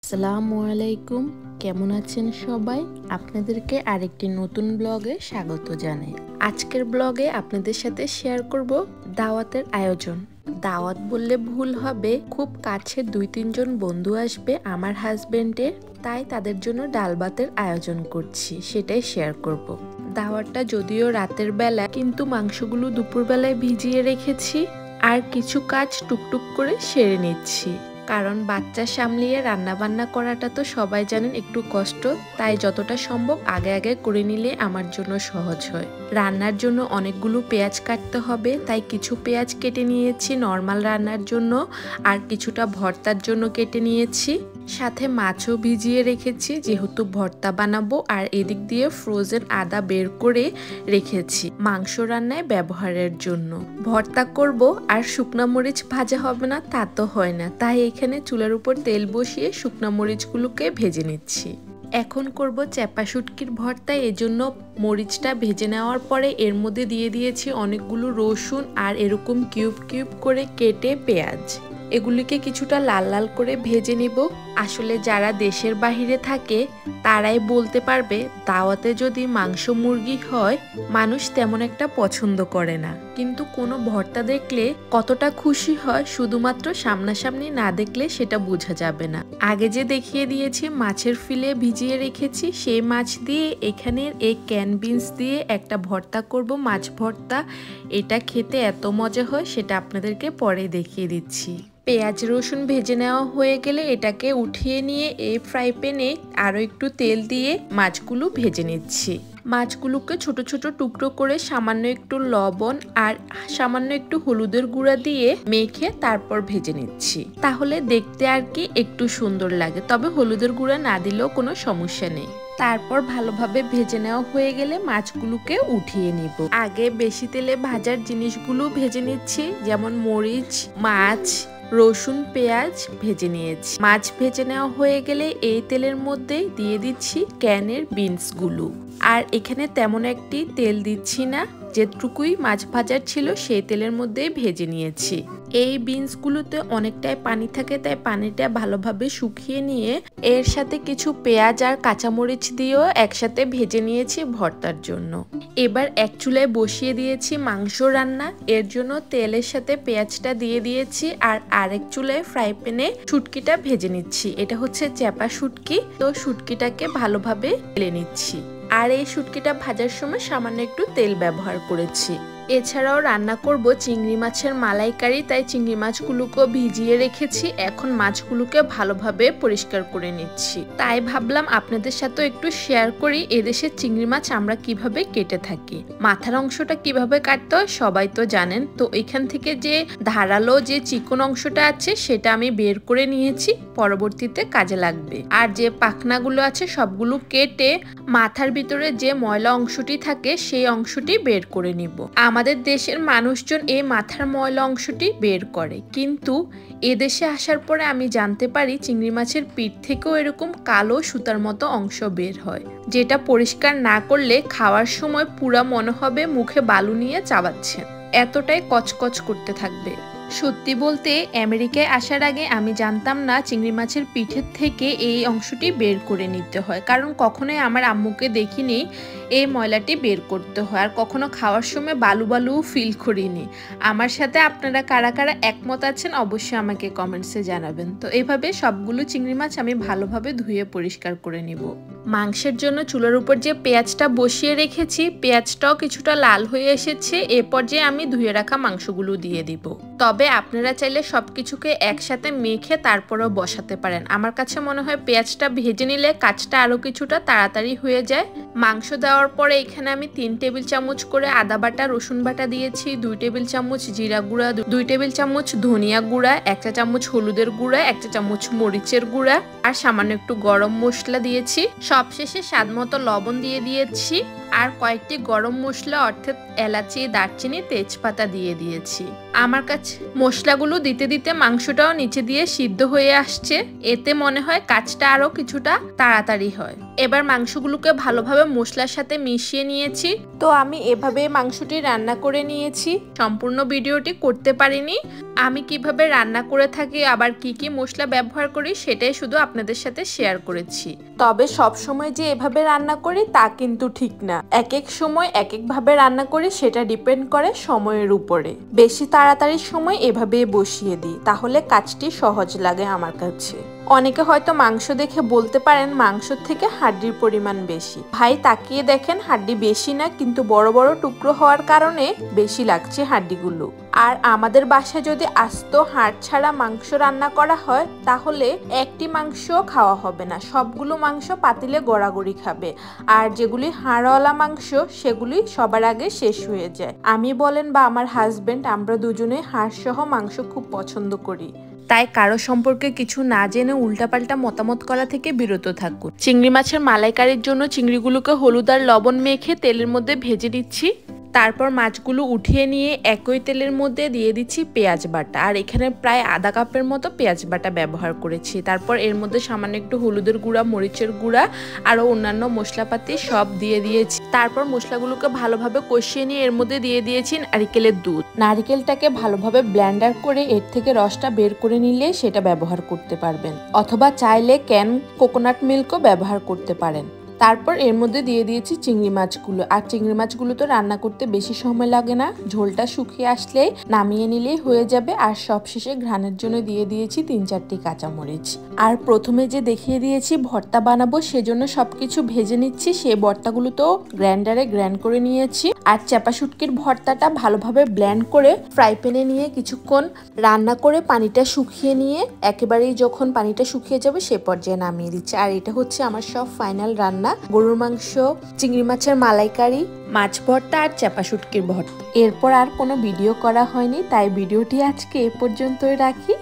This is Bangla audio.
আসসালামু আলাইকুম, কেমন আছেন সবাই? আপনাদেরকে আরেকটি নতুন ব্লগে স্বাগত জানাই। আজকের ব্লগে আপনাদের সাথে শেয়ার করব দাওয়াতের আয়োজন। দাওয়াত বললে ভুল হবে, খুব কাছে 2-3 জন বন্ধু আসবে আমার হাজবেন্ডের, তাই তাদের জন্য ডাল ভাতের আয়োজন করছি, সেটাই শেয়ার করব। দাওয়াতটা যদিও রাতের বেলা, কিন্তু মাংসগুলো দুপুরবেলায় ভিজিয়ে রেখেছি আর কিছু কাজ টুকটুক করে সেরে নিচ্ছি। কারণ বাচ্চা সামলিয়ে রান্না বান্না করাটা তো সবাই জানেন একটু কষ্ট, তাই যতটা সম্ভব আগে আগে করে নিলে আমার জন্য সহজ হয়। রান্নার জন্য অনেকগুলো পেঁয়াজ কাটতে হবে, তাই কিছু পেঁয়াজ কেটে নিয়েছি নর্মাল রান্নার জন্য, আর কিছুটা ভর্তার জন্য কেটে নিয়েছি। সাথে মাছও ভিজিয়ে রেখেছি যেহেতু ভর্তা বানাবো, আর এদিক দিয়ে ফ্রোজেন আদা বের করে রেখেছি মাংস রান্নায় ব্যবহারের জন্য। ভর্তা করব আর শুকনা মরিচ ভাজা হবে না তা তো হয় না, তাই এখানে চুলার উপর তেল বসিয়ে শুকনা মরিচগুলোকে ভেজে নিচ্ছি। এখন করব চ্যাপা শুটকির ভর্তা, এজন্য মরিচটা ভেজে নেওয়ার পরে এর মধ্যে দিয়ে দিয়েছি অনেকগুলো রসুন আর এরকম কিউব কিউব করে কেটে পেঁয়াজ। এগুলিকে কিছুটা লাল লাল করে ভেজে নিব। আসলে যারা দেশের বাহিরে থাকে তারাই বলতে পারবে, দাওয়াতে যদি মাংস মুরগি হয় মানুষ তেমন একটা পছন্দ করে না, কিন্তু কোনো ভর্তা দেখলে কতটা খুশি হয় শুধুমাত্র সামনাসামনি না দেখলে সেটা বোঝা যাবে না। আগে যে দেখিয়ে দিয়েছি মাছের ফিলে ভিজিয়ে রেখেছি, সেই মাছ দিয়ে এখানের এই ক্যান বিনস দিয়ে একটা ভর্তা করব, মাছ ভর্তা। এটা খেতে এত মজা হয় সেটা আপনাদেরকে পরে দেখিয়ে দিচ্ছি। পেঁয়াজ রসুন ভেজে নেওয়া হয়ে গেলে এটাকে উঠিয়ে নিয়ে এই ফ্রাই প্যানে আরও একটু তেল দিয়ে মাছগুলো ভেজে নিচ্ছি। মাছগুলোকে ছোট ছোট টুকরো করে সামান্য একটু লবণ আর সামান্য একটু হলুদের গুঁড়া দিয়ে মেখে তারপর ভেজে নিচ্ছি, তাহলে দেখতে আর কি একটু সুন্দর লাগে। তবে হলুদের গুঁড়া না দিলেও কোনো সমস্যা নেই। তারপর ভালোভাবে ভেজে নেওয়া হয়ে গেলে মাছগুলোকে উঠিয়ে নিব। আগে বেশি তেলে ভাজার জিনিসগুলো ভেজে নিচ্ছি, যেমন মরিচ, মাছ, রসুন, পেঁয়াজ ভেজে নিয়েছি। মাছ ভেজে নেওয়া হয়ে গেলে এই তেলের মধ্যে দিয়ে দিচ্ছি ক্যানের বিনসগুলো। আর এখানে তেমন একটি তেল দিচ্ছি না, যেটুকুই মাছ ভাজার ছিল সেই তেলের মধ্যেই ভেজে নিয়েছি। এই বিনসগুলোতে অনেকটাই পানি থাকে, তাই পানিটা ভালোভাবে শুকিয়ে নিয়ে এর সাথে কিছু পেঁয়াজ আর কাঁচামরিচ দিয়েও একসাথে ভেজে নিয়েছি ভর্তার জন্য। এবার এক চুলায় বসিয়ে দিয়েছি মাংস রান্না, এর জন্য তেলের সাথে পেঁয়াজটা দিয়ে দিয়েছি আর আরেক চুলায় ফ্রাই প্যানে শুটকিটা ভেজে নিচ্ছি। এটা হচ্ছে চ্যাপা শুটকি, তো শুটকিটাকে ভালোভাবে তেলে নিচ্ছি। আর এই শুটকিটা ভাজার সময় সামান্য একটু তেল ব্যবহার করেছি। এছাড়াও রান্না করব চিংড়ি মাছের মালাইকারি, তাই চিংড়ি মাছগুলোকে ভিজিয়ে রেখেছি। এখন মাছগুলোকে ভালোভাবে পরিষ্কার করে নিচ্ছি। তাই ভাবলাম আপনাদের সাথে একটু শেয়ার করি এদেশের চিংড়ি মাছ আমরা কিভাবে কেটে থাকি। মাথার অংশটা কিভাবে কাটতে হয় সবাই তো জানেন, তো এখান থেকে যে ধারালো যে চিকন অংশটা আছে সেটা আমি বের করে নিয়েছি, পরবর্তীতে কাজে লাগবে। আর যে পাখনাগুলো আছে সবগুলো কেটে মাথার ভিতরে যে ময়লা অংশটি থাকে সেই অংশটি বের করে নিব। আমাদের দেশের মানুষজন এই মাথার ময়লা অংশটি বের করে, কিন্তু এদেশে আসার পরে আমি জানতে পারি চিংড়ি মাছের পিঠ থেকেও এরকম কালো সুতার মতো অংশ বের হয়, যেটা পরিষ্কার না করলে খাওয়ার সময় পুরা মনে হবে মুখে বালু নিয়ে চাবাচ্ছেন, এতটাই কচকচ করতে থাকবে। সত্যি বলতে আমেরিকায় আসার আগে আমি জানতাম না চিংড়ি মাছের পিঠের থেকে এই অংশটি বের করে নিতে হয়, কারণ কখনোই আমার আম্মুকে দেখিনি এই ময়লাটি বের করতে হয়, আর কখনো খাওয়ার সময় বালু বালু ফিল করিনি। আমার সাথে আপনারা কারা কারা একমত আছেন অবশ্যই আমাকে কমেন্টসে জানাবেন। তো এইভাবে সবগুলো চিংড়ি মাছ আমি ভালোভাবে ধুয়ে পরিষ্কার করে নিব। মাংসের জন্য চুলার উপর যে পেঁয়াজটা বসিয়ে রেখেছি, পেঁয়াজটাও কিছুটা লাল হয়ে এসেছে, এ পর্যায়ে আমি ধুয়ে রাখা মাংসগুলো দিয়ে দিব। তবে আপনারা চাইলে সবকিছুকে একসাথে মেখে তারপরেও বসাতে পারেন। আমার কাছে মনে হয় পেঁয়াজটা ভেজে নিলে কাজটা আরো কিছুটা তাড়াতাড়ি হয়ে যায়। মাংস দেওয়ার পরে এখানে আমি 3 টেবিল চামচ করে আদা বাটা রসুন বাটা দিয়েছি, 2 টেবিল চামচ জিরা গুঁড়া, 2 টেবিল চামচ ধনিয়া গুঁড়া, 1 চা চামচ হলুদের গুঁড়া, 1 চা চামচ মরিচের গুঁড়া আর সামান্য একটু গরম মশলা দিয়েছি। সবশেষে স্বাদ মতো লবণ দিয়ে দিয়েছি। আর কয়েকটি গরম মশলা অর্থাৎ এলাচি, দারচিনি, তেজপাতা দিয়ে দিয়েছি। আমার কাছে মশলাগুলো দিতে দিতে মাংসটাও নিচে দিয়ে সিদ্ধ হয়ে আসছে, এতে মনে হয় কাজটা আরো কিছুটা তাড়াতাড়ি হয়। এবার মাংসগুলোকে ভালোভাবে মশলার সাথে মিশিয়ে নিয়েছি। তো আমি এভাবে মাংসটি রান্না করে নিয়েছি। সম্পূর্ণ ভিডিওটি করতে পারিনি। আমি কিভাবে রান্না করে থাকি আবার কি কি মশলা ব্যবহার করি সেটাই শুধু আপনাদের সাথে শেয়ার করেছি। তবে সব সময় যে এভাবে রান্না করি তা কিন্তু ঠিক না। এক এক সময় এক এক ভাবে রান্না করি, সেটা ডিপেন্ড করে সময়ের উপরে। বেশি তাড়াতাড়ির সময় এভাবে বসিয়ে দিই, তাহলে কাজটি সহজ লাগে আমার কাছে। অনেকে হয়তো মাংস দেখে বলতে পারেন মাংসের থেকে হাড্ডির পরিমাণ বেশি। ভাই তাকিয়ে দেখেন, হাড্ডি বেশি না, কিন্তু বড় বড় টুকরো হওয়ার কারণে বেশি লাগছে হাড্ডিগুলো। আর আমাদের বাসায় যদি আস্ত হাড় ছাড়া মাংস রান্না করা হয় তাহলে একটি মাংস খাওয়া হবে না, সবগুলো মাংস পাতিলে গড়াগড়ি খাবে। আর যেগুলি হাড়ওয়ালা মাংস সেগুলি সবার আগে শেষ হয়ে যায়। আমি বলেন বা আমার হাজবেন্ড, আমরা দুজনে হাড় সহ মাংস খুব পছন্দ করি। তাই কারো সম্পর্কে কিছু না জেনে উল্টাপাল্টা মতামত করা থেকে বিরত থাকুন। চিংড়ি মাছের মালাইকারির জন্য চিংড়িগুলোকে হলুদ আর লবণ মেখে তেলের মধ্যে ভেজে নিচ্ছি। তারপর মাছগুলো উঠিয়ে নিয়ে একই তেলের মধ্যে দিয়ে দিচ্ছি পেঁয়াজ বাটা। আর এখানে প্রায় আধা কাপের মতো পেঁয়াজ বাটা ব্যবহার করেছি। তারপর এর মধ্যে সামান্য একটু হলুদের গুঁড়া, মরিচের গুঁড়া আরও অন্যান্য মশলাপাতি সব দিয়ে দিয়েছি। তারপর মশলাগুলোকে ভালোভাবে কষিয়ে নিয়ে এর মধ্যে দিয়ে দিয়েছি নারিকেলের দুধ। নারিকেলটাকে ভালোভাবে ব্লেন্ডার করে এর থেকে রসটা বের করে নিলে সেটা ব্যবহার করতে পারবেন, অথবা চাইলে ক্যান কোকোনাট মিল্কও ব্যবহার করতে পারেন। তারপর এর মধ্যে দিয়ে দিয়েছি চিংড়ি মাছগুলো। আর চিংড়ি মাছগুলো তো রান্না করতে বেশি সময় লাগে না, ঝোলটা শুকিয়ে আসলে নামিয়ে নিলেই হয়ে যাবে। আর সবশেষে ঘ্রাণের জন্য দিয়ে দিয়েছি 3-4টি কাঁচামরিচ। আর প্রথমে যে দেখিয়ে দিয়েছি ভর্তা বানাবো, সেজন্য সবকিছু ভেজে নিচ্ছি। সেই ভর্তাগুলো তো গ্রাইন্ডারে গ্রাইন্ড করে নিয়েছি। আর চাপা শুটকির ভর্তাটা ভালোভাবে ব্লেন্ড করে ফ্রাই প্যানে নিয়ে কিছুক্ষণ রান্না করে পানিটা শুকিয়ে নিয়ে একেবারেই যখন পানিটা শুকিয়ে যাবে সে পর্যায়ে নামিয়ে দিচ্ছি। আর এটা হচ্ছে আমার সব ফাইনাল রান্না। গরুর মাংস, চিংড়ি মাছের মালাইকারি, মাছ ভর্তা আর চাপা শুটকির ভর্তা। এরপর আর কোনো ভিডিও করা হয়নি, তাই ভিডিওটি আজকে এ পর্যন্তই রাখি।